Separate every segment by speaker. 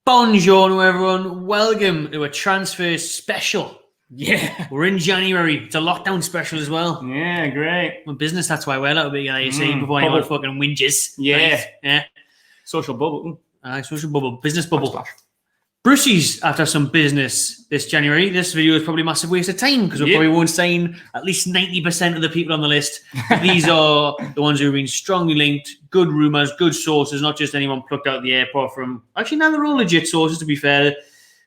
Speaker 1: Bonjour everyone, welcome to a transfer special.
Speaker 2: Yeah.
Speaker 1: We're in January. It's a lockdown special as well.
Speaker 2: Yeah, great.
Speaker 1: Well, business, that's why we're a little bit, like you say, before anyone fucking whinges.
Speaker 2: Yeah.
Speaker 1: Right? Yeah.
Speaker 2: Social bubble.
Speaker 1: Social bubble. Business bubble.
Speaker 2: Splash.
Speaker 1: Brucey's after some business this January. This video is probably a massive waste of time because we probably won't sign at least 90% of the people on the list. These are the ones who have been strongly linked, good rumours, good sources, not just anyone plucked out of the airport from... Actually, now they're all legit sources, to be fair.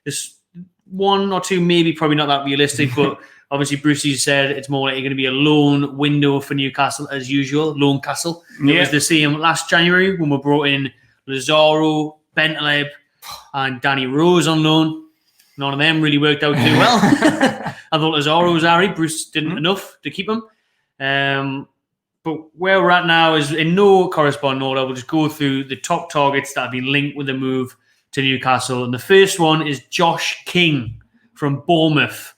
Speaker 1: There's one or two, maybe probably not that realistic, but obviously Brucey said it's more likely going to be a loan window for Newcastle as usual, loan castle. It was the same last January when we brought in Lazaro, Bentaleb, and Danny Rose on loan. None of them really worked out too well. I thought Lazaro was alright. Bruce didn't enough to keep him. But where we're at now is in no corresponding order. We'll just go through the top targets that have been linked with the move to Newcastle. And the first one is Josh King from Bournemouth.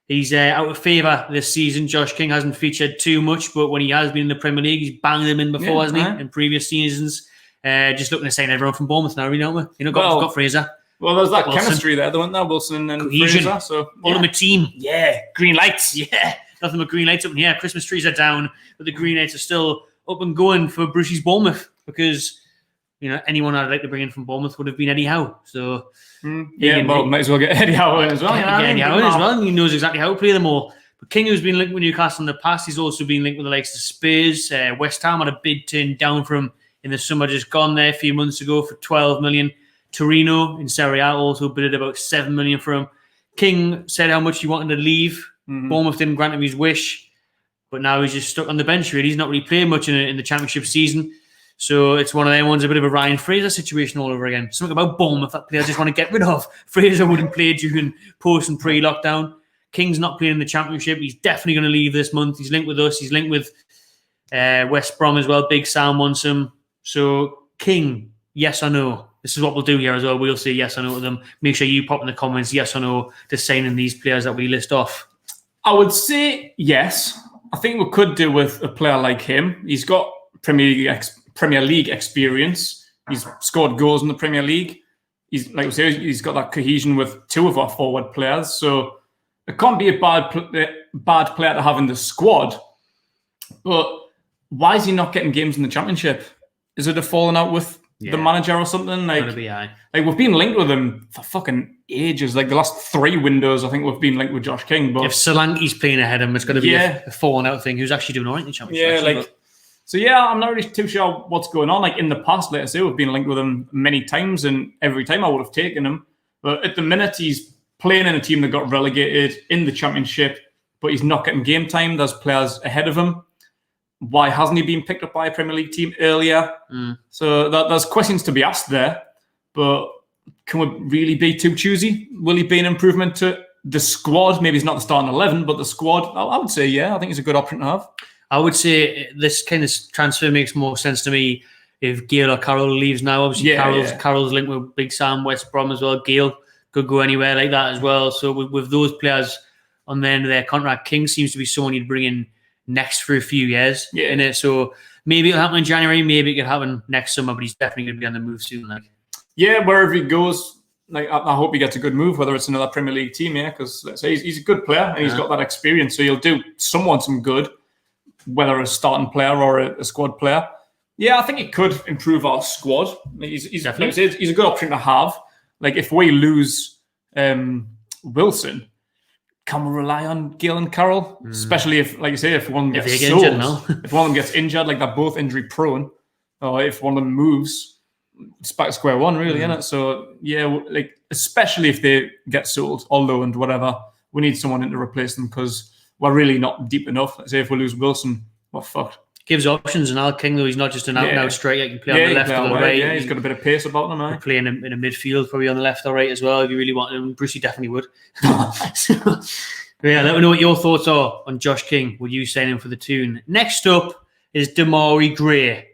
Speaker 1: He's out of favour this season. Josh King hasn't featured too much, but when he has been in the Premier League, he's banged them in before, hasn't he? In previous seasons. Just looking to sign everyone from Bournemouth now, really, don't we? You know, got Fraser.
Speaker 2: Well, there's that chemistry there, the one there, Wilson and
Speaker 1: Cohesion.
Speaker 2: Fraser. So
Speaker 1: all of them a team.
Speaker 2: Yeah, green lights.
Speaker 1: Yeah, nothing but green lights up in here. Christmas trees are down, but the green lights are still up and going for Brucey's Bournemouth because, you know, anyone I'd like to bring in from Bournemouth would have been Eddie Howe. So
Speaker 2: might as well get Eddie Howe in as well.
Speaker 1: Eddie Howe in as well. He knows exactly how to play them all. But King, who's been linked with Newcastle in the past, he's also been linked with the likes of Spurs. West Ham had a bid turned down from in the summer just gone there a few months ago for 12 million. Torino in Serie A also bid about 7 million for him. King said how much he wanted to leave. Bournemouth didn't grant him his wish, but now he's just stuck on the bench. Really, he's not really playing much in the Championship season, so it's one of them ones, a bit of a Ryan Fraser situation all over again. Something about Bournemouth that players just want to get rid of. Fraser wouldn't play during post and pre-lockdown. King's not playing in the Championship. He's definitely going to leave this month. He's linked with us. He's linked with West Brom as well. Big Sam wants him. So, King, yes or no? This is what we'll do here as well. We'll say yes or no to them. Make sure you pop in the comments yes or no to signing these players that we list off.
Speaker 2: I would say yes. I think we could do with a player like him. He's got Premier League experience. He's scored goals in the Premier League. He's, like we say, he's got that cohesion with two of our forward players. So it can't be a bad player to have in the squad. But why is he not getting games in the Championship? Is it a falling out with the manager or something? Like we've been linked with him for fucking ages. Like the last 3 windows, I think we've been linked with Josh King. But
Speaker 1: if Solanke's playing ahead of him, it's going to be a falling out thing. Who's actually doing all right in the Championship?
Speaker 2: I'm not really too sure what's going on. Like in the past, like I say, we've been linked with him many times, and every time I would have taken him. But at the minute, he's playing in a team that got relegated in the Championship, but he's not getting game time. There's players ahead of him. Why hasn't he been picked up by a Premier League team earlier? So there's questions to be asked there. But can we really be too choosy? Will he be an improvement to the squad? Maybe he's not the starting 11, but the squad, I would say, I think it's a good option to have.
Speaker 1: I would say this kind of transfer makes more sense to me if Gale or Carroll leaves now. Obviously, Carroll's linked with Big Sam, West Brom as well. Gale could go anywhere like that as well. So with those players on the end of their contract, King seems to be someone you'd bring in next for a few years in it. So maybe it'll happen in January, maybe it could happen next summer, but he's definitely going to be on the move soon.
Speaker 2: Wherever he goes, I hope he gets a good move, whether it's another Premier League team, because let's say he's a good player and he's got that experience, so he'll do someone some good, whether a starting player or a squad player. I think it could improve our squad. He's a good option to have. Like if we lose Wilson, can we rely on Gale and Carroll? Especially if, like you say, if one of them gets sold, if one of them gets injured, like they're both injury prone, or if one of them moves, it's back to square one, really, isn't it? So especially if they get sold or loaned, whatever, we need someone in to replace them because we're really not deep enough. Let's say if we lose Wilson, we're fucked.
Speaker 1: Gives options, and Al King, though, he's not just an out-and-out striker. He can play on the left or the right.
Speaker 2: Yeah, he's got a bit of pace about him.
Speaker 1: Play in a midfield, probably on the left or right as well, if you really want him. Brucey definitely would. Let me know what your thoughts are on Josh King. Would you sign him for the Toon? Next up is Demarai Gray.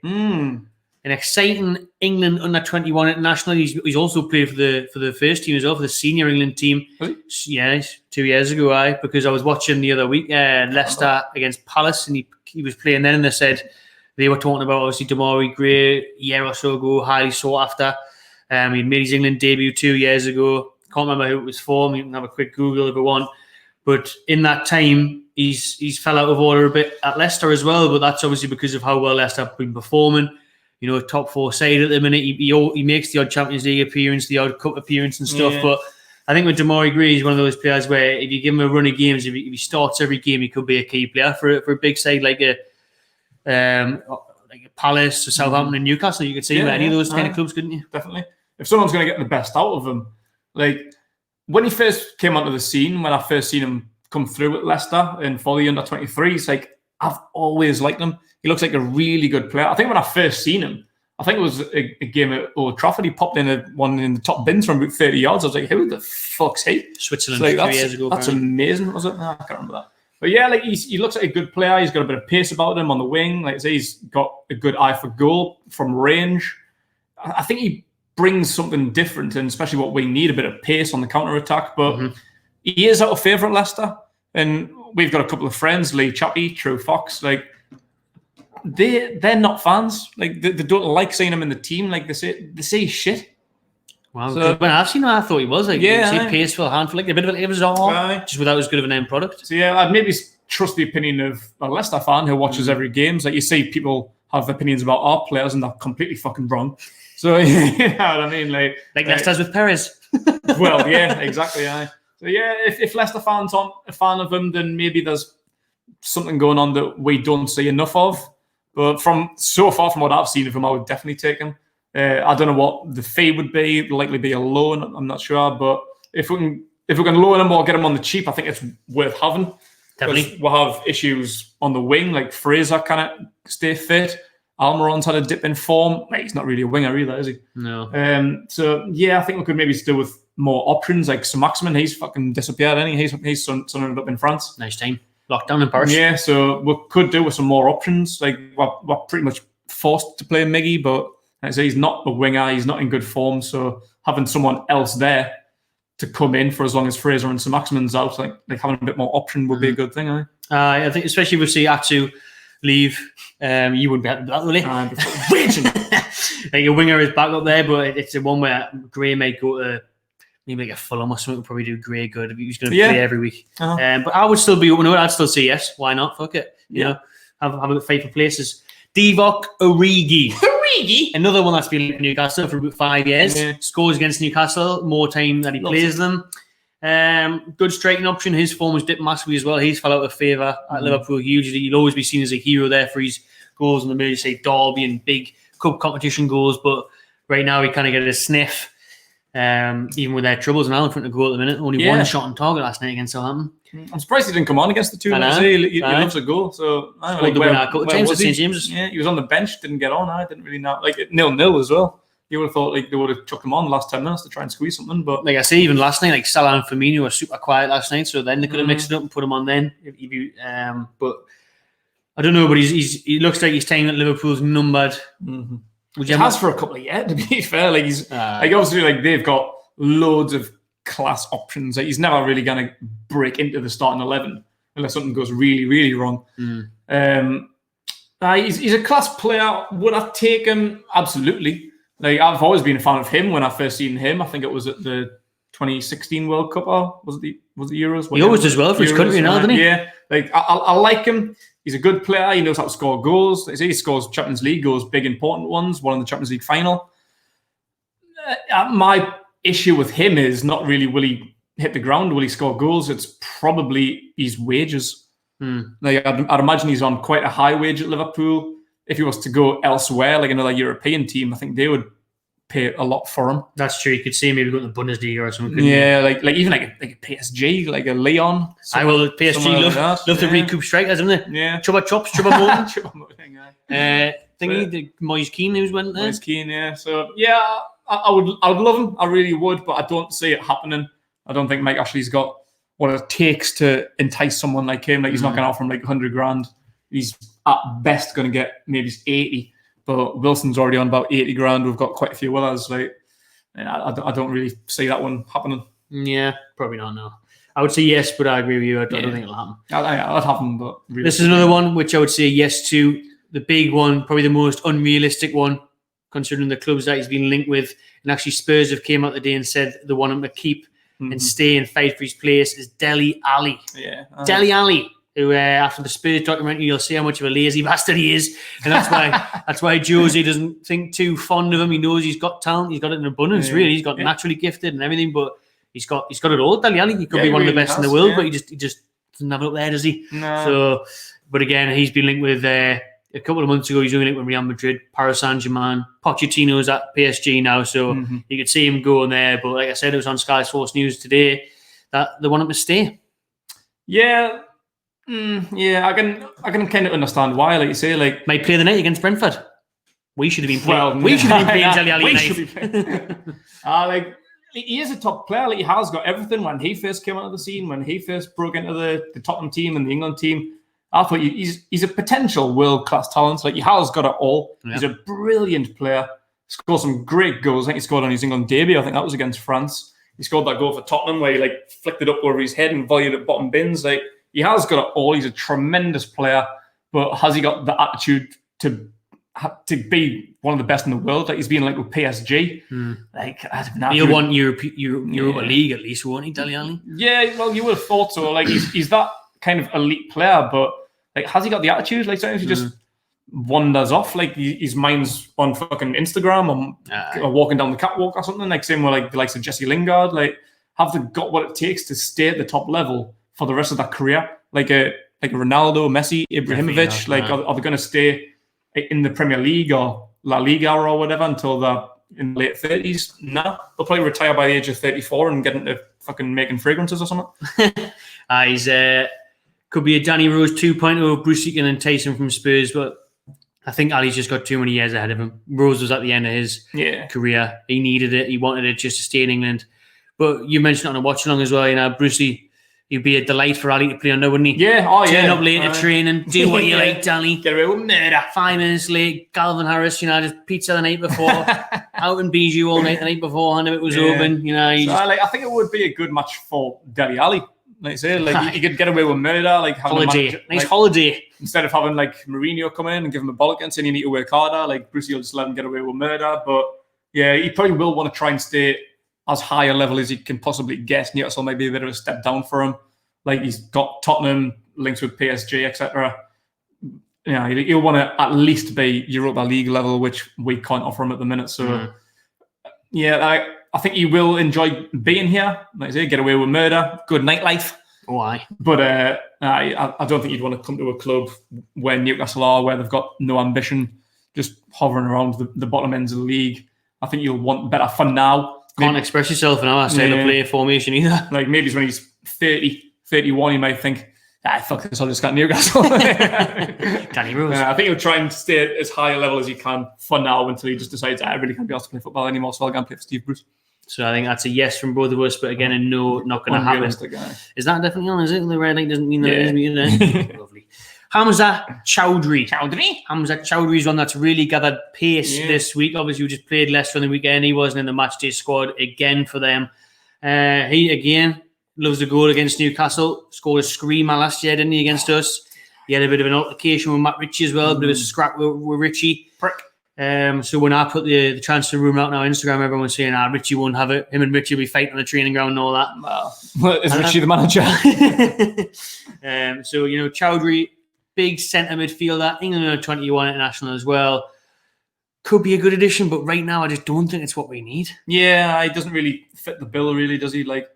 Speaker 1: An exciting England under-21 international. He's also played for the first team as well, for the senior England team.
Speaker 2: Really?
Speaker 1: Yeah, 2 years ago, because I was watching the other week, Leicester against Palace, and he was playing then, and they were talking about, obviously, Demarai Gray a year or so ago, highly sought after. He made his England debut 2 years ago. Can't remember who it was for. You can have a quick Google if you want. But in that time, he's fell out of order a bit at Leicester as well. But that's obviously because of how well Leicester have been performing. You know, top 4 side at the minute. He makes the odd Champions League appearance, the odd cup appearance and stuff. But I think with Demarai Gray, he's one of those players where if you give him a run of games, if he starts every game, he could be a key player for a big side like a Palace or Southampton and Newcastle. You could see him at any of those kind of clubs, couldn't you?
Speaker 2: Definitely. If someone's going to get the best out of him, like when he first came onto the scene, when I first seen him come through at Leicester and for the under-23s, like I've always liked him. He looks like a really good player. I think when I first seen him, I think it was a game at Old Trafford. He popped in one in the top bins from about 30 yards. I was like, who the fuck's he?
Speaker 1: Switzerland
Speaker 2: like,
Speaker 1: 3 years ago.
Speaker 2: That's amazing, was it? No, I can't remember that. But yeah, like he looks like a good player. He's got a bit of pace about him on the wing. Like I say, he's got a good eye for goal from range. I think he brings something different, and especially what we need, a bit of pace on the counter-attack. But he is out of favour at Leicester. And we've got a couple of friends, Lee Chappie, True Fox, like they're not fans. Like they don't like seeing him in the team. Like they say he's shit.
Speaker 1: Wow. So, when I've seen him, I thought he was like paceful, handful, like a bit of a bizarre, just without as good of an end product.
Speaker 2: So yeah, I'd maybe trust the opinion of a Leicester fan who watches every game. Like you see people have opinions about our players and they're completely fucking wrong. So you know what I mean? Like
Speaker 1: Leicester's with Perez.
Speaker 2: Well, yeah, exactly. So yeah, if Leicester fans aren't a fan of him, then maybe there's something going on that we don't see enough of. But from what I've seen of him, I would definitely take him. I don't know what the fee would be. It'll likely be a loan. I'm not sure, but if we can loan him or get him on the cheap, I think it's worth having.
Speaker 1: Definitely,
Speaker 2: we'll have issues on the wing, like Fraser can't stay fit. Almiron's had a dip in form. Mate, he's not really a winger either, is he?
Speaker 1: No.
Speaker 2: So yeah, I think we could maybe still with more options, like Sir Maximin. He's fucking disappeared, hasn't he? He's sunning it up in France.
Speaker 1: Nice time. Lockdown in Paris.
Speaker 2: Yeah, so we could do with some more options. Like we're pretty much forced to play Miggy, but like I say, he's not a winger. He's not in good form. So having someone else there to come in for as long as Fraser and Sir Maximin's out, like having a bit more option would be a good thing.
Speaker 1: I think especially if we see Atsu leave, you wouldn't be happy with that, really. Like your winger is back up there, but it's the one where Gray may go to maybe like a Fulham or something. Would probably do Gray good if he's going to play every week. But I would still be open to it. I'd still say yes. Why not? Fuck it. You know, have a fight for places. Divock Origi. Another one that's been in Newcastle for about 5 years. Scores against Newcastle more time than he plays them. Good striking option. His form has dipped massively as well. He's fell out of favour at Liverpool hugely. He'll always be seen as a hero there for his goals in the Merseyside derby and big cup competition goals. But right now he kind of get a sniff. Even with their troubles and Allen front to goal at the minute. Only one shot on target last night against Southampton.
Speaker 2: I'm surprised he didn't come on against the Toon. He loves a goal. So I don't know,
Speaker 1: James.
Speaker 2: Yeah, he was on the bench, didn't get on. I didn't really know. Like 0-0 as well. You would have thought like they would have chucked him on the last 10 minutes to try and squeeze something. But
Speaker 1: like I say, even last night, like Salah and Firmino were super quiet last night, so then they could have mixed it up and put him on then. But I don't know. But he looks like his time at Liverpool's numbered.
Speaker 2: Which he has for a couple of years, to be fair. Like he's like obviously like they've got loads of class options. Like he's never really going to break into the starting 11 unless something goes really, really wrong. He's a class player. Would I take him? Absolutely. Like I've always been a fan of him. When I first seen him, I think it was at the 2016 World Cup, or was it the Euros?
Speaker 1: He always does well for his country now, doesn't he?
Speaker 2: Yeah, like I like him. He's a good player. He knows how to score goals. They say he scores Champions League goals, big important ones. One in the Champions League final. My issue with him is not really will he hit the ground, will he score goals? It's probably his wages. Like I'd imagine he's on quite a high wage at Liverpool. If he was to go elsewhere, like another European team, I think they would pay a lot for him.
Speaker 1: That's true. You could see him maybe go to the Bundesliga or something.
Speaker 2: Yeah, like even like a PSG, like a Leon.
Speaker 1: I will. PSG love to recoup strikers, don't they?
Speaker 2: Yeah.
Speaker 1: Chuba Chops, Chuba Moten. Thingy, the Moise Keane who's went there.
Speaker 2: Moise Keane, yeah. So yeah, I would love him. I really would, but I don't see it happening. I don't think Mike Ashley's got what it takes to entice someone like him. Like he's not going to offer him like 100 grand. He's at best going to get maybe 80. But Wilson's already on about 80 grand. We've got quite a few others. Like, I don't really see that one happening.
Speaker 1: Yeah, probably not. No, I would say yes, but I agree with you. I don't think it'll happen.
Speaker 2: I'd happen, but really
Speaker 1: this is another one which I would say yes to. The big one, probably the most unrealistic one, considering the clubs that he's been linked with. And actually, Spurs have came out today and said they want him to keep and stay and fight for his place. Is Dele Alli.
Speaker 2: Yeah,
Speaker 1: Dele Alli, who after the Spurs documentary, you'll see how much of a lazy bastard he is, and that's why Jose doesn't think too fond of him. He knows he's got talent, he's got it in abundance. Really, he's got naturally gifted and everything, but he's got it all. Dele Alli, he could be one of the best in the world, but he just doesn't have it up there, does he?
Speaker 2: No.
Speaker 1: So, but again, he's been linked with a couple of months ago. He's only linked with Real Madrid, Paris Saint-Germain. Pochettino's at PSG now, so you could see him going there. But like I said, it was on Sky Sports News today that they want him to stay.
Speaker 2: Yeah. I can kind of understand why, like you say, like
Speaker 1: might play the night against Brentford. We should have been playing. We should have been playing Dele Alli.
Speaker 2: Like he is a top player. Like he has got everything. When he first came onto the scene, when he first broke into the Tottenham team and the England team, I thought he's a potential world class talent. Like he has got it all. Yeah. He's a brilliant player. Scored some great goals. I think he scored on his England debut. I think that was against France. He scored that goal for Tottenham where he like flicked it up over his head and volleyed at bottom bins. Like. He has got it all. He's a tremendous player, but has he got the attitude to be one of the best in the world? Like he's been like with PSG. Like I don't know.
Speaker 1: He'll want Europa League at least, won't he, Dele Alli?
Speaker 2: Yeah, well, you would have thought so. Like he's that kind of elite player, but like has he got the attitude? Like sometimes he just wanders off. Like his mind's on fucking Instagram or walking down the catwalk or something. Like same with like the likes of Jesse Lingard. Like have they got what it takes to stay at the top level for the rest of their career, like a Ronaldo, Messi, Ibrahimovic, are they going to stay in the Premier League or La Liga or whatever until they're in the late 30s? No, they'll probably retire by the age of 34 and get into fucking making fragrances or something.
Speaker 1: He's could be a Danny Rose 2.0. Bruce Egan and Tyson from Spurs, but I think Ali's just got too many years ahead of him. Rose was at the end of his career. He needed it. He wanted it just to stay in England. But you mentioned it on a watch along as well. You know, Brucey. He'd be a delight for Ali to play under, wouldn't he?
Speaker 2: Yeah,
Speaker 1: Turn up late to training, do what you like, Danny.
Speaker 2: Get away with murder.
Speaker 1: 5 minutes late, Calvin Harris, just pizza the night before, out in Bijou all night the night beforehand if it was open,
Speaker 2: I think it would be a good match for Dele Alli. Like I say, like he could get away with murder, like having
Speaker 1: nice holiday.
Speaker 2: Instead of having like Mourinho come in and give him a bollock and saying you need to work harder, like Brucey will just let him get away with murder. But yeah, he probably will want to try and stay as high a level as he can possibly get. Newcastle might be a bit of a step down for him. Like he's got Tottenham links with PSG, etc. Yeah, he'll want to at least be Europa League level, which we can't offer him at the minute. So, I think he will enjoy being here. Like I say, get away with murder, good nightlife.
Speaker 1: Why?
Speaker 2: But I don't think he'd want to come to a club where Newcastle are, where they've got no ambition, just hovering around the bottom ends of the league. I think you'll want better for now.
Speaker 1: Can't express yourself now. I say to play formation either.
Speaker 2: Like maybe it's when he's 30. 31, you might think, fuck this, I'll just got Newcastle.
Speaker 1: Danny Rose.
Speaker 2: I think he'll try and stay at as high a level as he can for now until he just decides, I really can't be asked to play football anymore, so I'll go and play for Steve Bruce.
Speaker 1: So I think that's a yes from both of us, but again, a no, not going to happen. Is that definitely on, is it? The red light doesn't mean that it is. Lovely. Hamza Choudhury. Hamza Choudhury is one that's really gathered pace this week. Obviously, we just played Leicester on the weekend. He wasn't in the match day squad again for them. He, again, loves the goal against Newcastle. Scored a screamer last year, didn't he, against us? He had a bit of an altercation with Matt Ritchie as well, a bit of a scrap with Ritchie. So when I put the transfer rumour out on our Instagram, everyone was saying, Ritchie won't have it. Him and Ritchie will be fighting on the training ground and all that.
Speaker 2: Well, is Ritchie the manager?
Speaker 1: So, Choudhury, big centre midfielder, England under 21 international as well. Could be a good addition, but right now I just don't think it's what we need.
Speaker 2: Yeah, he doesn't really fit the bill, really, does he? Like,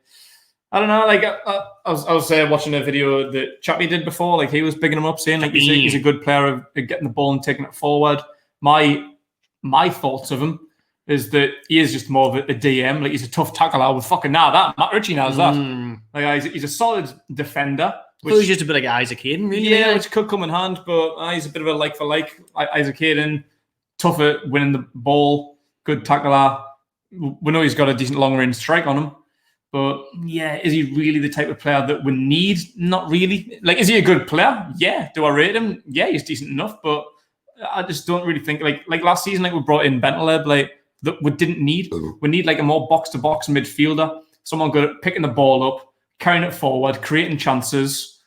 Speaker 2: I don't know. Like I was watching a video that Chappie did before. Like he was bigging him up, saying like he's a good player of getting the ball and taking it forward. My thoughts of him is that he is just more of a DM. Like he's a tough tackler. With fucking that Matt Ritchie knows that. Like he's a solid defender.
Speaker 1: He's just a bit like Isaac Hayden, really.
Speaker 2: Yeah, which could come in hand, but he's a bit of a like for like. Isaac Hayden, tough at winning the ball, good tackler. We know he's got a decent long range strike on him. But yeah, is he really the type of player that we need? Not really. Like, is he a good player? Yeah. Do I rate him? Yeah, he's decent enough. But I just don't really think like last season, like we brought in Bentaleb, like that we didn't need. We need like a more box to box midfielder, someone good at picking the ball up, carrying it forward, creating chances.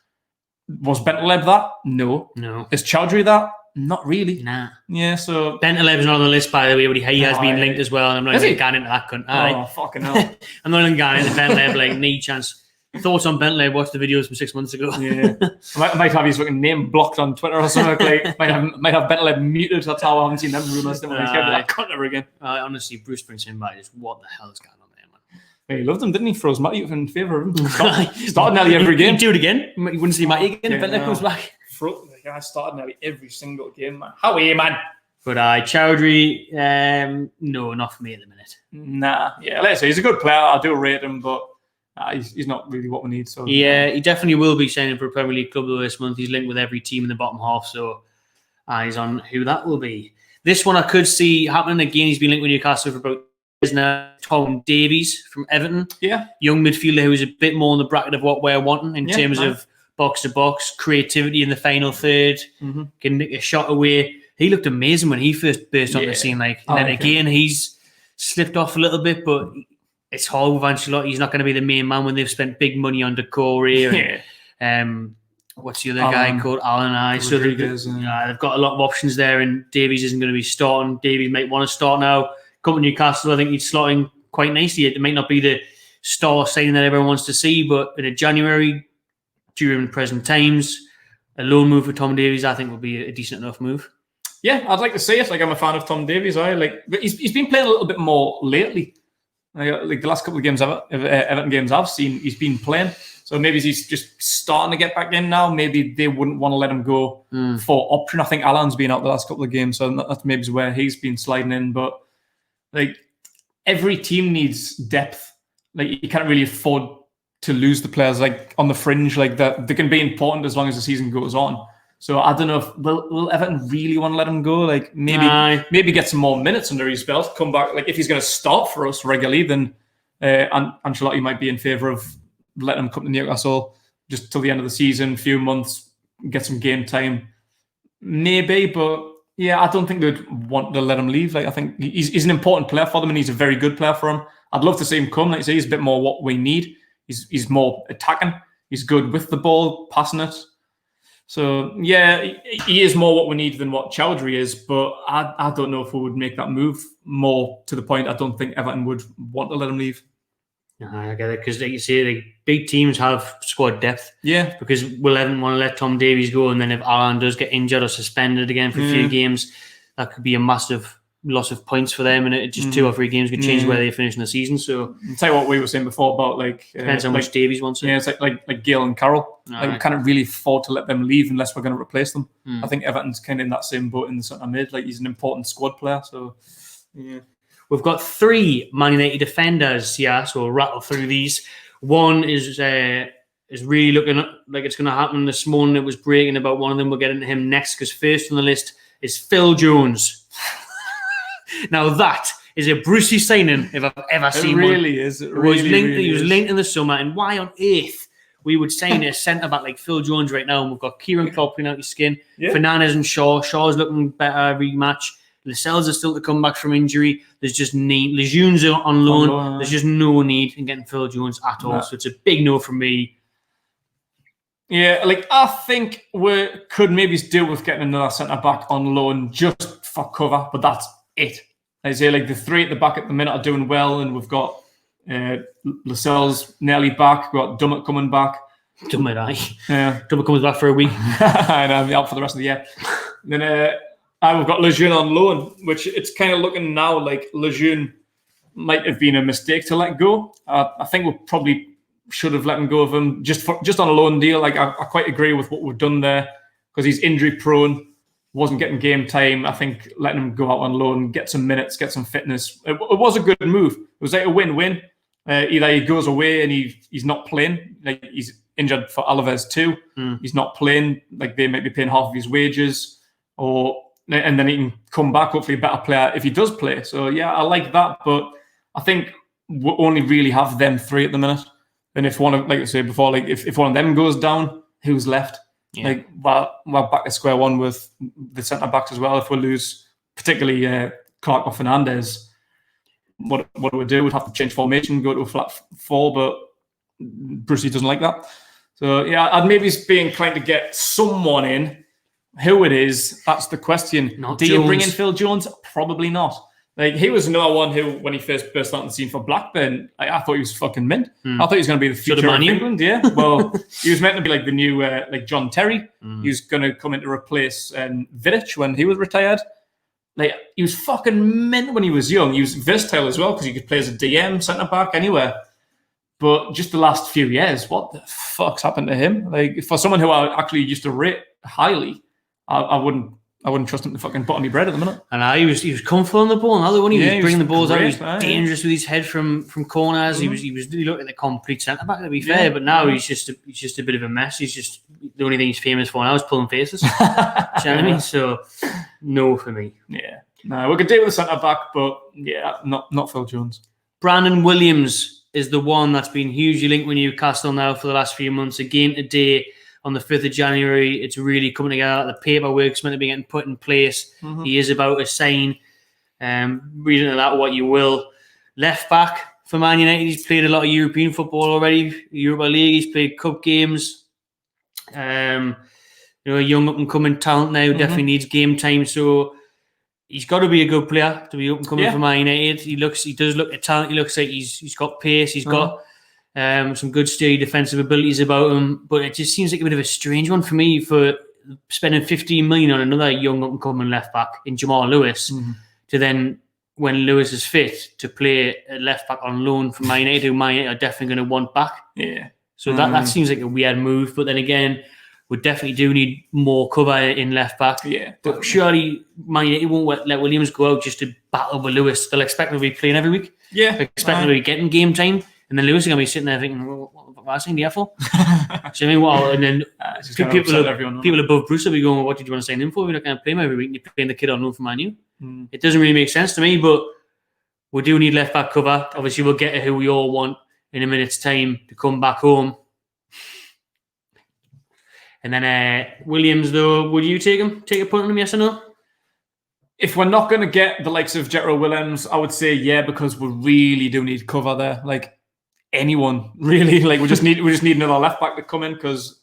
Speaker 2: Was Bentaleb that? No.
Speaker 1: No.
Speaker 2: Is Choudhury that? Not really.
Speaker 1: Nah.
Speaker 2: Yeah, so
Speaker 1: Bentaleb's not on the list, by the way, but he has been linked as well. And I'm not even going into that cunt.
Speaker 2: Oh, fucking hell.
Speaker 1: I'm not even going into Bentaleb, like, need chance. Thoughts on Bentaleb? Watch the videos from 6 months ago.
Speaker 2: Yeah. I might have his fucking name blocked on Twitter or something. Like, might have Bentaleb muted. That's how I haven't seen them rumours. He's going to that cunt ever again.
Speaker 1: Honestly, Bruce brings him back. Just what the hell is going on there, man?
Speaker 2: He loved him, didn't he? Throws Matty in favour of him. Started nearly every game.
Speaker 1: He'd do it again. You wouldn't see Matty again if Bentaleb comes back.
Speaker 2: The guy started nearly every single game, man. How are you, man?
Speaker 1: But Choudhury, no, not for me at the minute.
Speaker 2: Nah, yeah, let's say he's a good player. I do rate him, but he's not really what we need. So
Speaker 1: yeah, he definitely will be signing for a Premier League club this month. He's linked with every team in the bottom half, so eyes on who that will be. This one I could see happening again. He's been linked with Newcastle for about years now. Tom Davies from Everton.
Speaker 2: Yeah,
Speaker 1: young midfielder who is a bit more in the bracket of what we're wanting in terms of box to box, creativity in the final third, can nick a shot away. He looked amazing when he first burst on the scene. And then again, he's slipped off a little bit, but it's hard with Ancelotti. He's not going to be the main man when they've spent big money on Decore. What's the other guy called? Alan. So they've got a lot of options there, and Davies isn't going to be starting. Davies might want to start now. Come to Newcastle, I think he's slotting quite nicely. It might not be the star signing that everyone wants to see, but in January, during present times, a loan move for Tom Davies, I think, would be a decent enough move.
Speaker 2: Yeah, I'd like to see it. Like, I'm a fan of Tom Davies. But he's been playing a little bit more lately. Like the last couple of games, Everton games I've seen, he's been playing. So maybe he's just starting to get back in now. Maybe they wouldn't want to let him go for option. I think Alan's been out the last couple of games, so that's maybe where he's been sliding in. But like, every team needs depth. Like, you can't really afford to lose the players like on the fringe. Like, that they can be important as long as the season goes on. So I don't know if will Everton really want to let him go. Like, maybe get some more minutes under his belt. Come back. Like, if he's going to start for us regularly, then Ancelotti might be in favour of letting him come to Newcastle just till the end of the season, few months, get some game time. Maybe, but yeah, I don't think they'd want to let him leave. Like, I think he's an important player for them, and he's a very good player for them. I'd love to see him come. Like I say, he's a bit more what we need. He's more attacking. He's good with the ball, passing it. So yeah, he is more what we need than what Choudhury is. But I don't know if we would make that move. More to the point, I don't think Everton would want to let him leave.
Speaker 1: I get it, because like you say, the big teams have squad depth.
Speaker 2: Yeah.
Speaker 1: Because will Everton want to let Tom Davies go, and then if Alan does get injured or suspended again for a few games, that could be a massive loss of points for them, and it just 2 or 3 games could change where they finish in the season. So
Speaker 2: I'll tell you what we were saying before about
Speaker 1: depends how much Davies wants it.
Speaker 2: Yeah, it's like Gale and Carroll. We can't really afford to let them leave unless we're going to replace them. I think Everton's kind of in that same boat in the centre mid. Like, he's an important squad player. So yeah.
Speaker 1: We've got 3 Man United defenders here, so we'll rattle through these. One is really looking like it's going to happen this morning. It was breaking about one of them. We'll get into him next, because first on the list is Phil Jones. Now that is a Brucey signing if I've ever seen one.
Speaker 2: It really is.
Speaker 1: He was linked in the summer, and why on earth we would sign a centre-back like Phil Jones right now? And we've got Kieran Klopp putting out his skin, Fernandes and Shaw. Shaw's looking better every match. Lascelles is still to come back from injury. There's just need. Lejeune's on loan. There's just no need in getting Phil Jones at all. So it's a big no from me.
Speaker 2: Yeah, like, I think we could maybe do with getting another centre-back on loan just for cover, but that's it. I say, like, the 3 at the back at the minute are doing well, and we've got Lascelles nearly back. We've got Dummett coming back.
Speaker 1: Dummett,
Speaker 2: yeah.
Speaker 1: Dummett comes back for a week.
Speaker 2: And I'm out for the rest of the year. Then we've got Lejeune on loan, which it's kind of looking now like Lejeune might have been a mistake to let go. I think we probably should have let him go of him just on a loan deal. Like, I quite agree with what we've done there, because he's injury prone. Wasn't getting game time. I think letting him go out on loan, get some minutes, get some fitness. It was a good move. It was like a win-win. Either he goes away and he's not playing. Like, he's injured for Alaves too. He's not playing. Like, they might be paying half of his wages, and then he can come back, hopefully a better player if he does play. So yeah, I like that. But I think we only really have them 3 at the minute. And if one of, like I said before, like if one of them goes down, who's left? Yeah. Like, we're back to square one with the centre backs as well. If we lose, particularly Clark or Fernandes, what do we do? We'd have to change formation, go to a flat 4, but Brucey doesn't like that. So yeah, I'd maybe be inclined to get someone in Who it is, that's the question.
Speaker 1: Not
Speaker 2: Do
Speaker 1: Jones.
Speaker 2: you bring in Phil Jones? Probably not. Like, he was another one who, when he first burst out on the scene for Blackburn, I thought he was fucking mint. I thought he was going to be the future of England. Yeah, well, he was meant to be like the new like John Terry. He was going to come in to replace Vidic when he was retired. Like, he was fucking mint when he was young. He was versatile as well because he could play as a DM, centre back, anywhere. But just the last few years, what the fuck's happened to him? Like, for someone who I actually used to rate highly, I wouldn't trust him to fucking bottom my bread at the minute.
Speaker 1: And he was comfortable on the ball. Another one, he was bringing the balls out. He was dangerous with his head from corners. He looked like the complete centre back, to be fair. But now he's just a bit of a mess. He's just the only thing he's famous for now is pulling faces. Do you know what I mean? So no for me.
Speaker 2: Yeah, no, we could deal with centre back, but yeah, not Phil Jones.
Speaker 1: Brandon Williams is the one that's been hugely linked with Newcastle now for the last few months. Again today, on the 5th of January, it's really coming together. The paperwork's meant to be getting put in place. He is about to sign. Reading into that what you will. Left back for Man United, he's played a lot of European football already. Europa League, he's played cup games. A young up-and-coming talent now, definitely needs game time. So he's got to be a good player to be up-and-coming for Man United. He does look a talent. He looks like he's got pace. He's got some good steady defensive abilities about him, but it just seems like a bit of a strange one for me for spending 15 million on another young up-and-coming left back in Jamal Lewis to then, when Lewis is fit, to play a left back on loan from Man United, who Man United are definitely going to want back. Yeah. So that seems like a weird move, but then again, we definitely do need more cover in left back. Yeah. But surely Man United won't let Williams go out just to battle with Lewis. They'll expect him to be playing every week. Yeah. They'll expect him to be getting game time. And then Lewis is going to be sitting there thinking, well, what was I saying here for? So, I mean, and then people above Bruce will be going, well, what did you want to sign him for? We're not going to play him every week. You're playing the kid on loan for Man U. It doesn't really make sense to me, but we do need left back cover. Obviously, we'll get to who we all want in a minute's time to come back home. And then Williams, though, would you take him? Take a punt on him, yes or no?
Speaker 2: If we're not going to get the likes of Jetro Willems, I would say yeah, because we really do need cover there. Like, anyone really, like we just need another left back to come in because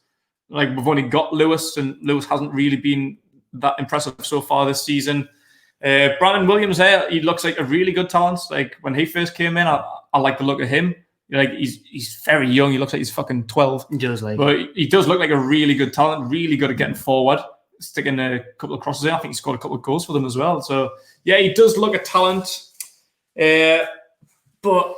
Speaker 2: like we've only got Lewis and Lewis hasn't really been that impressive so far this season. Brandon Williams there, he looks like a really good talent. Like when he first came in, I like the look of him. Like he's very young. He looks like he's fucking 12.
Speaker 1: He does
Speaker 2: but he does look like a really good talent. Really good at getting forward, sticking a couple of crosses in. I think he scored a couple of goals for them as well. So yeah, he does look a talent. But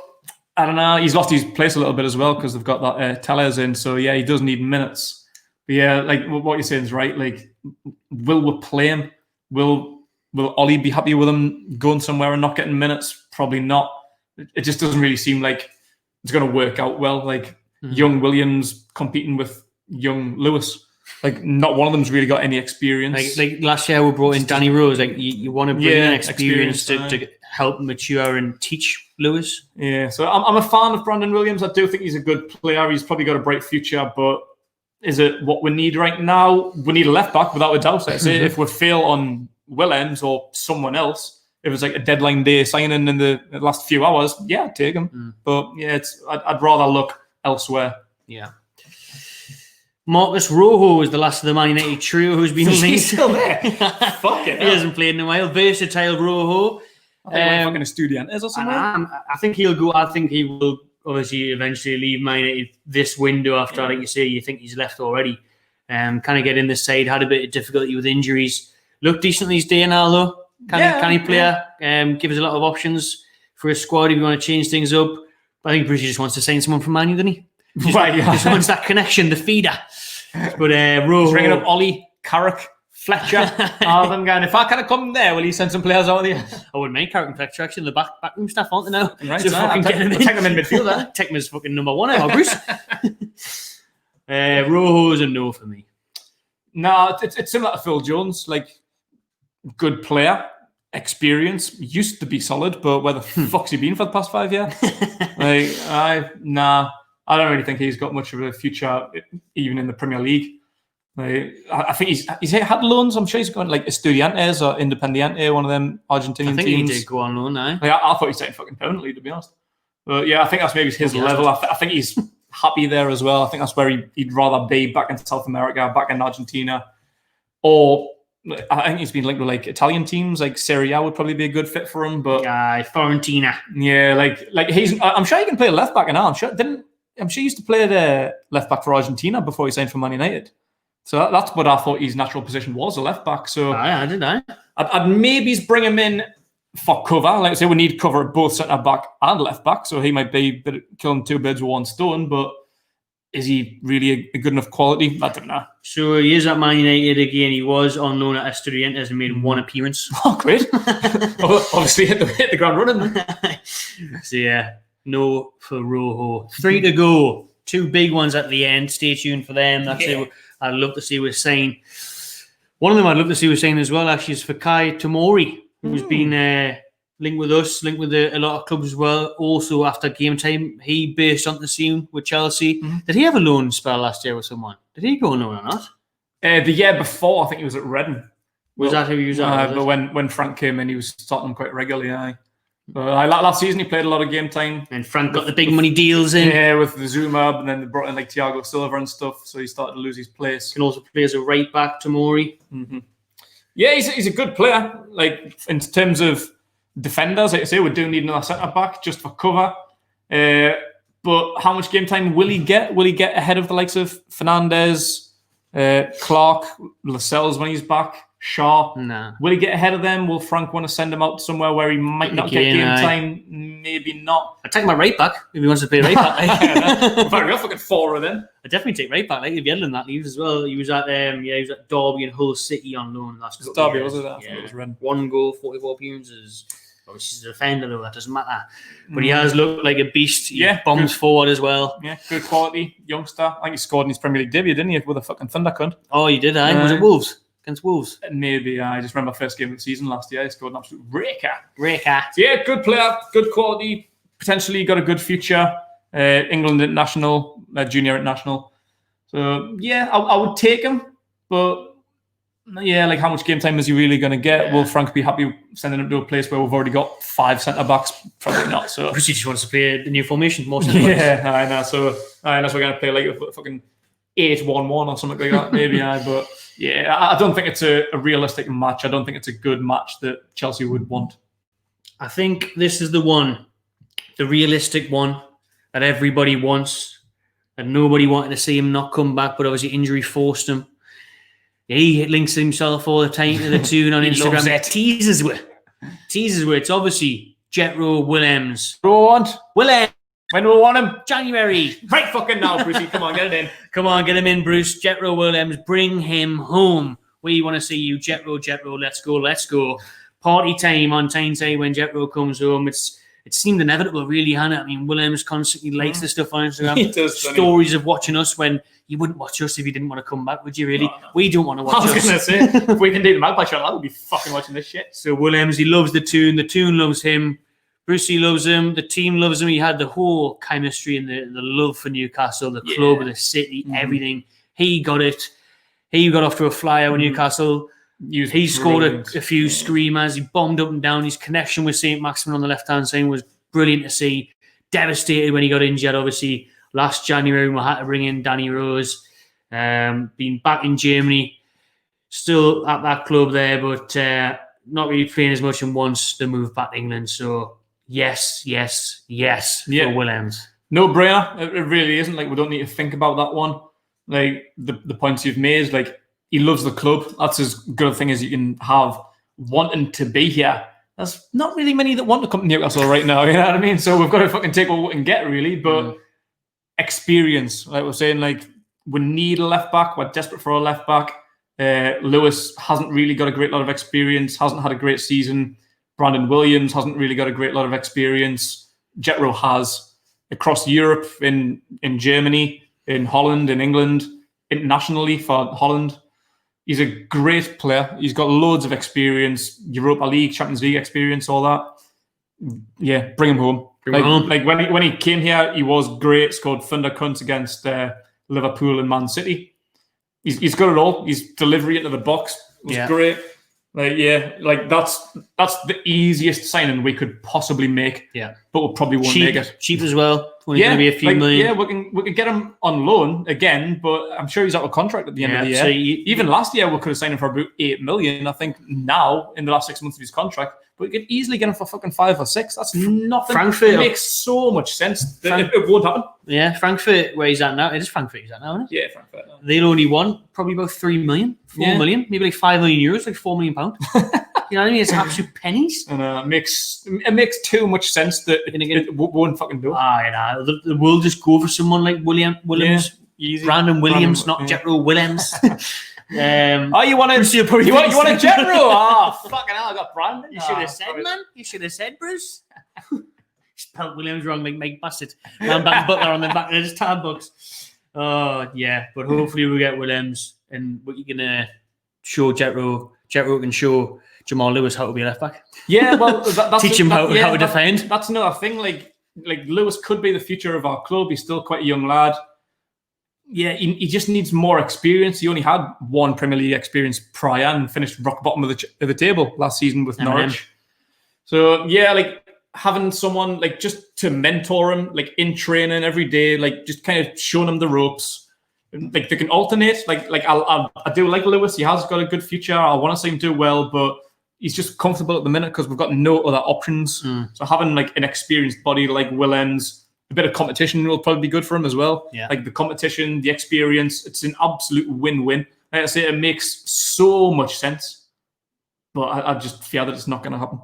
Speaker 2: I don't know. He's lost his place a little bit as well because they've got that Tellez in. So yeah, he does need minutes. But yeah, like what you're saying is right. Like, will we play him? Will Ollie be happy with him going somewhere and not getting minutes? Probably not. It just doesn't really seem like it's going to work out well. Like young Williams competing with young Lewis. Like not one of them's really got any experience.
Speaker 1: Like last year we brought in Danny Rose. Like you want to bring in experience to help mature and teach Lewis.
Speaker 2: Yeah, so I'm a fan of Brandon Williams. I do think he's a good player. He's probably got a bright future, but is it what we need right now? We need a left back without a doubt. If we fail on Willems or someone else, if it's like a deadline day signing in the last few hours, yeah, I'd take him. But yeah, I'd rather look elsewhere.
Speaker 1: Yeah. Marcus Rojo is the last of the Man United trio who's been linked.
Speaker 2: He's still there. Fuck it.
Speaker 1: He hasn't played in a while. Versatile Rojo.
Speaker 2: I think fucking Estudiantes or something.
Speaker 1: I think he'll go. I think he will obviously eventually leave Man United this window after, like you say, you think he's left already. Kind of get in the side. Had a bit of difficulty with injuries. Looked decent these days now though. Can he play? Give us a lot of options for his squad if you want to change things up. But I think Bruce just wants to sign someone from Man U, doesn't he? Just wants that connection, the feeder. But Rojo,
Speaker 2: ringing up Ollie, Carrick, Fletcher, all of them going, if I can't come there, will you send some players out there?
Speaker 1: I wouldn't mind Carrick and Fletcher, actually. The backroom staff, aren't they now?
Speaker 2: Right, so fucking get him in. Take them in midfield.
Speaker 1: Take him as fucking number one now, Bruce. Rojo's a no for me.
Speaker 2: No, it's similar to Phil Jones. Like, good player, experience, used to be solid, but where the fuck's he been for the past 5 years? I don't really think he's got much of a future, even in the Premier League. I think he's had loans. I'm sure he's going like Estudiantes or Independiente, one of them Argentinian teams. I
Speaker 1: think he did go on loan now.
Speaker 2: I thought he signed fucking permanently, to be honest. But yeah, I think that's maybe his level. I think he's happy there as well. I think that's where he'd rather be, back in South America, back in Argentina. or I think he's been linked with like Italian teams, like Serie A would probably be a good fit for him. But
Speaker 1: Fiorentina.
Speaker 2: Yeah, like he's. I'm sure he can play left back now. I'm sure he used to play the left back for Argentina before he signed for Man United. So that's what I thought his natural position was, a left back. So
Speaker 1: I didn't know.
Speaker 2: I'd maybe bring him in for cover. Like I say, we need cover at both centre back and left back, so he might be killing two birds with one stone. But is he really a good enough quality? I don't know.
Speaker 1: So he is at Man United again. He was on loan at Estudiantes and made one appearance.
Speaker 2: Oh, great! Obviously, hit the ground running.
Speaker 1: So yeah, no for Rojo. 3 to go. 2 big ones at the end. Stay tuned for them. That's it. I'd love to see we're saying. One of them I'd love to see we're saying as well. Actually, is for Tomori, who's been linked with us, linked with a lot of clubs as well. Also, after game time, he burst onto the scene with Chelsea. Did he have a loan spell last year with someone? Did he go on loan or not?
Speaker 2: The year before, I think he was at Reading.
Speaker 1: Was that who he was at?
Speaker 2: But when Frank came in, he was starting them quite regularly. Last season, he played a lot of game time. And Frank
Speaker 1: got the big money deals in.
Speaker 2: Yeah, with the Zuma, and then they brought in like Thiago Silva and stuff. So he started to lose his place.
Speaker 1: Can also play as a right back, Tomori.
Speaker 2: Yeah, he's a good player. Like in terms of defenders, like I say, we do need another centre back just for cover. But how much game time will he get? Will he get ahead of the likes of Fernandes, Clark, Lascelles when he's back? Shaw.
Speaker 1: Nah.
Speaker 2: Will he get ahead of them? Will Frank want to send him out somewhere where he might not get game time? Maybe not.
Speaker 1: I'd take my right back if he wants to play right back.
Speaker 2: Fair enough, look at 4 of them.
Speaker 1: I'd definitely take right back. Like if Yedlin that leaves as well. He was at Derby and Hull City on loan last couple of years.
Speaker 2: Was it? Yeah. It was
Speaker 1: 1 goal, 44 appearances. Obviously, he's a defender though. That doesn't matter. But he has looked like a beast. He bombs forward as well.
Speaker 2: Yeah, good quality youngster. I think he scored in his Premier League debut, didn't he? With a fucking thunder cunt.
Speaker 1: Oh, he did. Was it Wolves? Against Wolves?
Speaker 2: Maybe. I just remember first game of the season last year. He scored an absolute raker.
Speaker 1: So
Speaker 2: yeah, good player, good quality. Potentially got a good future. England international, junior international. So yeah, I would take him. But yeah, like how much game time is he really going to get? Yeah. Will Frank be happy sending him to a place where we've already got 5 centre backs? Probably not. So
Speaker 1: he just wants to play the new formation most of
Speaker 2: the time. Yeah, I know. So unless we're going to play like a fucking 8-1-1 or something like that, maybe. But yeah, I don't think it's a realistic match. I don't think it's a good match that Chelsea would want.
Speaker 1: I think this is the one, the realistic one that everybody wants, and nobody wanted to see him not come back, but obviously injury forced him. He links himself all the time to the Toon on Instagram. Teases with. It's obviously Jetro Willems. Willems.
Speaker 2: When do we want him?
Speaker 1: January.
Speaker 2: Right fucking now, Brucey. Come on, get it in.
Speaker 1: Come on, get him in, Bruce. Jetro Willems, bring him home. We want to see you. Jetro, let's go. Party time on Tyneside when Jetro comes home. It seemed inevitable, really, Hannah. I mean, Willems constantly likes the stuff on Instagram.
Speaker 2: He does,
Speaker 1: stories of watching us when you wouldn't watch us if you didn't want to come back, would you really? No. We don't want to watch us.
Speaker 2: I was going to say, if we can do the Magpie channel, I would be fucking watching this shit.
Speaker 1: So Willems, he loves the Toon. The Toon loves him. Brucey loves him. The team loves him. He had the whole chemistry and the love for Newcastle, the club, the city, everything. He got it. He got off to a flyer with Newcastle. He scored a few screamers. He bombed up and down. His connection with St. Maximin on the left-hand side was brilliant to see. Devastated when he got injured, obviously, last January when we had to bring in Danny Rose. Been back in Germany. Still at that club there, but not really playing as much and wants to move back to England. So, yes for Willems.
Speaker 2: No brainer. It really isn't. Like, we don't need to think about that one. Like, the points you've made, like, he loves the club. That's as good a thing as you can have. Wanting to be here. There's not really many that want to come to Newcastle right now, you know what I mean? So we've got to fucking take what we can get, really. But experience, like we're saying, like, we need a left back. We're desperate for a left back. Lewis hasn't really got a great lot of experience, hasn't had a great season. Brandon Williams hasn't really got a great lot of experience. Jetro has. Across Europe, in Germany, in Holland, in England, internationally for Holland. He's a great player. He's got loads of experience, Europa League, Champions League experience, all that. Yeah, bring him home. Like when he came here, he was great. Scored thunder cunts against Liverpool and Man City. He's got it all. His delivery into the box was great. Like, yeah, like that's the easiest signing we could possibly make.
Speaker 1: Yeah,
Speaker 2: but we probably won't make it.
Speaker 1: Cheap as well. Only going to be a few million.
Speaker 2: Yeah, we can get him on loan again, but I'm sure he's out of contract at the end of the year.
Speaker 1: So
Speaker 2: even last year, we could have signed him for about 8 million. I think now in the last 6 months of his contract, but we could easily get him for fucking 5 or 6. That's nothing.
Speaker 1: Frankfurt,
Speaker 2: it makes so much sense. It won't happen.
Speaker 1: Yeah, Frankfurt, where he's at now. It is Frankfurt he's at now, isn't it?
Speaker 2: Yeah, Frankfurt.
Speaker 1: They'll only want probably about 3 million, 4 million, maybe like 5 million euros, like £4 million. You know what I mean? It's absolute pennies.
Speaker 2: And it makes too much sense that it won't fucking do it.
Speaker 1: The world just go for someone like Willems.
Speaker 2: Easy.
Speaker 1: Brandon Williams, not Jetro Willems.
Speaker 2: You want a Jetro? Oh, fucking hell, I got Brandon.
Speaker 1: You should have said, man. You should have said, Bruce. Spelled Williams wrong like Mike Bassett. Man back Butler on the back of his tab books. Oh, yeah. But hopefully we'll get Willems and we're going to show Jetro can show Jamal Lewis how to be a left back.
Speaker 2: Yeah, well,
Speaker 1: teach him how to defend.
Speaker 2: That's another thing. Like Lewis could be the future of our club. He's still quite a young lad. Yeah, he just needs more experience. He only had 1 Premier League experience prior and finished rock bottom of the table last season with Norwich. So yeah, like having someone like just to mentor him, like in training every day, like just kind of showing him the ropes. Like they can alternate. Like I do like Lewis. He has got a good future. I want to see him do well, but he's just comfortable at the minute because we've got no other options. So having like an experienced body like Willems, a bit of competition will probably be good for him as well.
Speaker 1: Yeah.
Speaker 2: Like the competition, the experience, it's an absolute win-win. Like I say, it makes so much sense, but I just fear that it's not going to happen.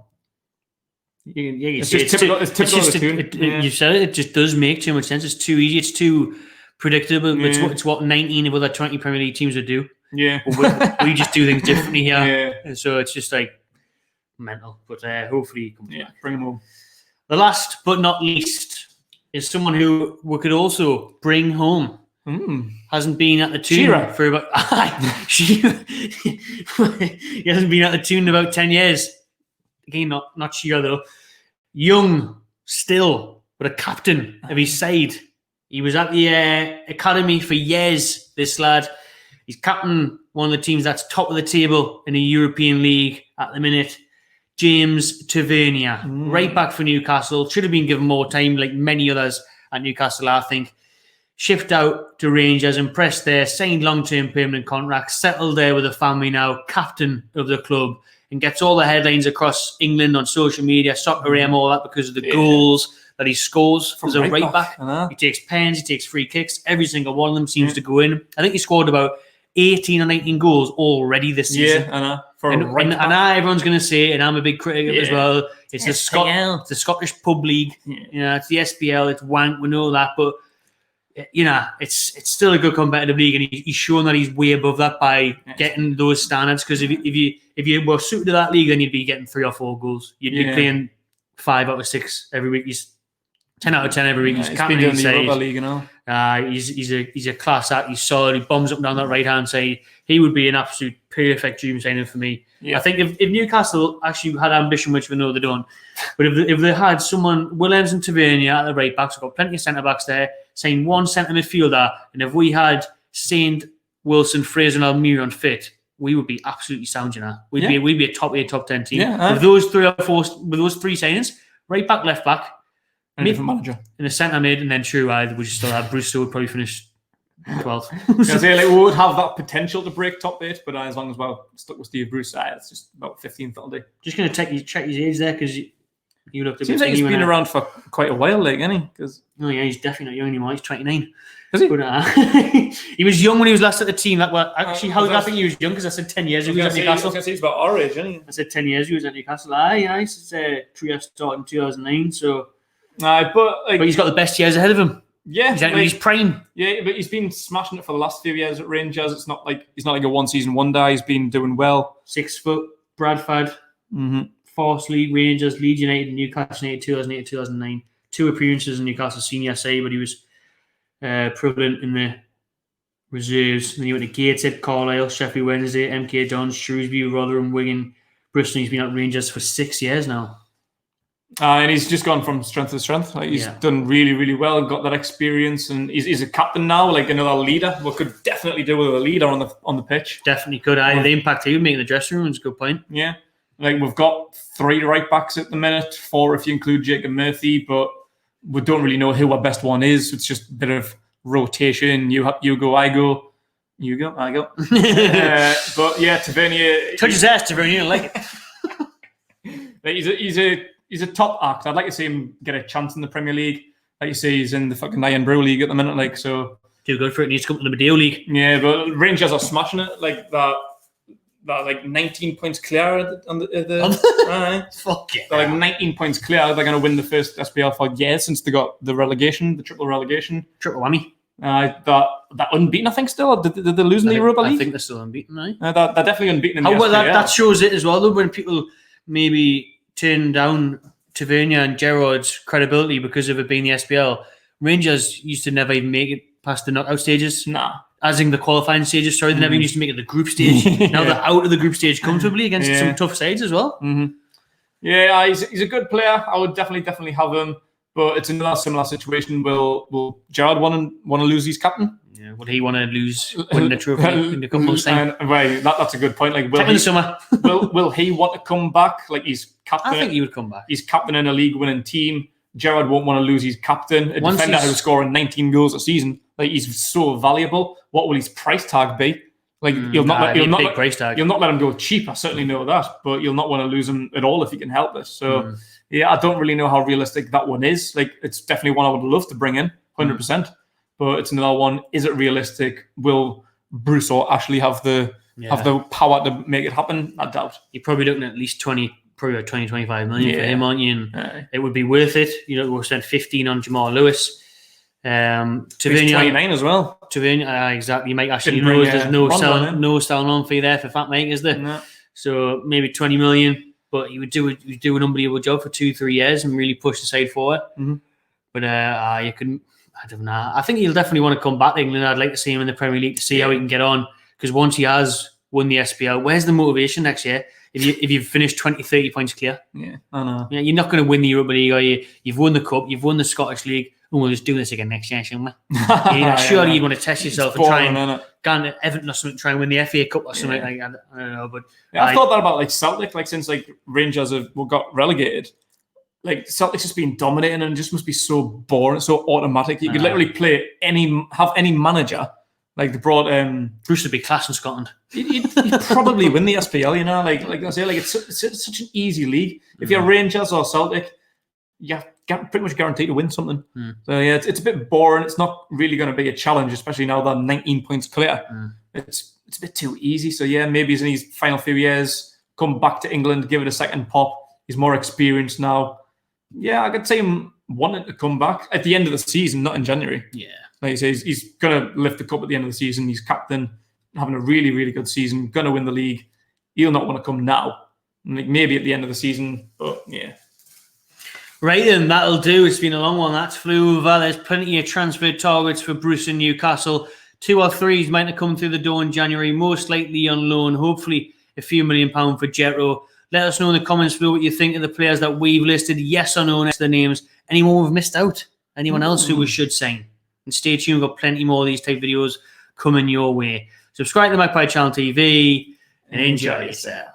Speaker 2: It's typical of the Toon.
Speaker 1: You said it. It just does make too much sense. It's too easy. It's too predictable.
Speaker 2: Yeah.
Speaker 1: It's what 19 of other 20 Premier League teams would do.
Speaker 2: Yeah,
Speaker 1: we just do things differently here.
Speaker 2: Yeah.
Speaker 1: So it's just like mental. But hopefully he comes back.
Speaker 2: Bring him home. The
Speaker 1: last but not least is someone who we could also bring home. Hasn't been at the Toon for about he hasn't been at the Toon in about 10 years. Again, not Shearer though. Young still, but a captain of his side. He was at the academy for years, this lad. He's captain one of the teams that's top of the table in the European League at the minute. James Tavernier, right back for Newcastle. Should have been given more time like many others at Newcastle, I think. Shift out to Rangers, impressed there, signed long-term permanent contracts, settled there with a family now, captain of the club, and gets all the headlines across England on social media, Soccer AM, all that because of the goals that he scores as a right back. He takes pens, he takes free kicks. Every single one of them seems to go in. I think he scored about 18 or 19 goals already this season.
Speaker 2: Yeah, I know.
Speaker 1: And everyone's going to say, and I'm a big critic of it as well, it's the Scottish Pub League. You know, it's the SPL, it's wank, we know that, but you know, it's still a good competitive league, and he's shown that he's way above that by getting those standards. Because if you were suited to that league, then you'd be getting 3 or 4 goals. You'd be playing 5 out of 6 every week. He's 10 out of 10 every week. He's
Speaker 2: been doing the Europa League, you know.
Speaker 1: He's a class act. He's solid. He bombs up and down that right hand side. He would be an absolute perfect dream signing for me. Yeah. I think if Newcastle actually had ambition, which we know they don't, but if they had someone, Willems and Tavernier at the right backs, we've got plenty of centre backs there, sign 1 centre midfielder, and if we had Saint, Wilson, Fraser, and Almiron fit, we would be absolutely sound, you know. We'd be a top 8, top 10 team. With those 3 signings, right back, left back,
Speaker 2: and a different manager.
Speaker 1: In a centre mid, and then true, we just still have Bruce, so would probably finish 12th.
Speaker 2: We would have that potential to break top 8, but as long as we're stuck with Steve Bruce, it's just about 15th that'll do.
Speaker 1: Just going to check his age there, because you looked at.
Speaker 2: Seems like he's been around for quite a while, like, isn't he?
Speaker 1: He's definitely not young anymore. He's 29.
Speaker 2: Is he?
Speaker 1: But, he was young when he was last at the team. Actually, how did I think he was young? Because I said 10 years ago he was at Newcastle.
Speaker 2: I was going to say he's about our age, isn't he?
Speaker 1: I said 10 years he was at Newcastle. His career started in 2009, so.
Speaker 2: But
Speaker 1: he's got the best years ahead of him.
Speaker 2: Yeah,
Speaker 1: he's prime.
Speaker 2: Yeah, but he's been smashing it for the last few years at Rangers. It's not like he's not like a one-season wonder. He's been doing well.
Speaker 1: 6 foot, Bradford, Force League, Rangers, Leeds United, Newcastle United, 2008, 2009. 2 appearances in Newcastle senior side, but he was prevalent in the reserves. And then he went to Gateshead, Carlisle, Sheffield Wednesday, MK Dons, Shrewsbury, Rotherham, Wigan, Bristol. He's been at Rangers for 6 years now.
Speaker 2: And he's just gone from strength to strength. Like he's done really, really well, got that experience, and he's a captain now, like another leader. What could definitely do with a leader on the pitch.
Speaker 1: Definitely could. The impact he would make in the dressing room is a good point.
Speaker 2: Yeah. Like we've got 3 right backs at the minute, 4 if you include Jacob Murphy, but we don't really know who our best one is. It's just a bit of rotation. You go, I go. You go, I go. But yeah, Tavernier.
Speaker 1: Touch his ass, Tavernier. I like
Speaker 2: it. He's a top act. I'd like to see him get a chance in the Premier League. Like you say, he's in the fucking Iron Brew League at the minute. Like so,
Speaker 1: too good for it. He needs to come to the Medeo League.
Speaker 2: Yeah, but Rangers are smashing it. Like that like 19 points clear on the
Speaker 1: Fuck yeah.
Speaker 2: They're like 19 points clear. They're going to win the first SPL for years since they got the relegation, the triple relegation.
Speaker 1: Triple whammy.
Speaker 2: That unbeaten, I think, still. Or did they lose in the Europa League?
Speaker 1: I think they're still unbeaten, right?
Speaker 2: They're definitely unbeaten in the SPL.
Speaker 1: That shows it as well, though, when people maybe turn down Tavernier and Gerrard's credibility because of it being the SPL. Rangers used to never even make it past the knockout stages.
Speaker 2: Nah.
Speaker 1: As in the qualifying stages, sorry, they never even used to make it the group stage. Now they're out of the group stage comfortably against some tough sides as well.
Speaker 2: Mm-hmm. Yeah, he's a good player. I would definitely have him, but it's another similar situation. Will Gerrard want to lose his captain?
Speaker 1: Yeah, would he want to lose winning the trophy in a couple of time?
Speaker 2: Right, that's a good point. Like,
Speaker 1: in the summer.
Speaker 2: will he want to come back? Like, he's captain.
Speaker 1: I think he would come back.
Speaker 2: He's captain in a league-winning team. Gerrard won't want to lose his captain, a defender who's scoring 19 goals a season. Like, he's so valuable. What will his price tag be? Like, you'll not let him go cheap. I certainly know that, but you'll not want to lose him at all if you can help it. So, yeah, I don't really know how realistic that one is. Like, it's definitely one I would love to bring in, 100%. But it's another one. Is it realistic? Will Bruce or Ashley have the power to make it happen? I doubt.
Speaker 1: You're probably looking at least 20, 25 million for him, aren't you? And it would be worth it. You know, we'll spend 15 on Jamal Lewis.
Speaker 2: Tavernier 29 as well.
Speaker 1: Tavernier, exactly. Mike Ashley knows there's no selling on fee there for Fat Mike, is there? No. So maybe 20 million, but you would do an unbelievable job for 2-3 years and really push the side forward. Mm-hmm. But you couldn't. I don't know. I think he'll definitely want to come back to England. I'd like to see him in the Premier League to see how he can get on. Because once he has won the SPL, where's the motivation next year? If you've finished 20, 30 points clear.
Speaker 2: Yeah, I know.
Speaker 1: You're not going to win the Europa League, are you? You've won the Cup, you've won the Scottish League, and we'll just do this again next year, shouldn't we? Surely you'd want to test yourself and try and go on to Everton or something, try and win the FA Cup or something. Like, I don't know. But
Speaker 2: I've thought that about like Celtic, like since like Rangers got relegated. Like Celtic's just been dominating and it just must be so boring, so automatic. You could literally have any manager. Like they brought
Speaker 1: Bruce would be class in Scotland.
Speaker 2: He'd probably win the SPL, you know. Like I say, like it's such an easy league. If you're Rangers or Celtic, you're pretty much guaranteed to win something. So yeah, it's a bit boring. It's not really going to be a challenge, especially now they're 19 points clear. It's a bit too easy. So yeah, maybe he's in his final few years, come back to England, give it a second pop. He's more experienced now. Yeah, I could see him wanting to come back at the end of the season, not in January. Yeah. Like he says, he's going to lift the cup at the end of the season. He's captain, having a really, really good season, going to win the league. He'll not want to come now. Like maybe at the end of the season, but yeah.
Speaker 1: Right then, that'll do. It's been a long one. That's flew over. There's plenty of transfer targets for Bruce in Newcastle. 2 or 3 might have come through the door in January, most likely on loan. Hopefully a few £1 million for Jetro. Let us know in the comments below what you think of the players that we've listed. Yes or no next to the names. Anyone we've missed out? Anyone else who we should sign? And stay tuned. We've got plenty more of these type videos coming your way. Subscribe to the Magpie Channel TV and enjoy yourself.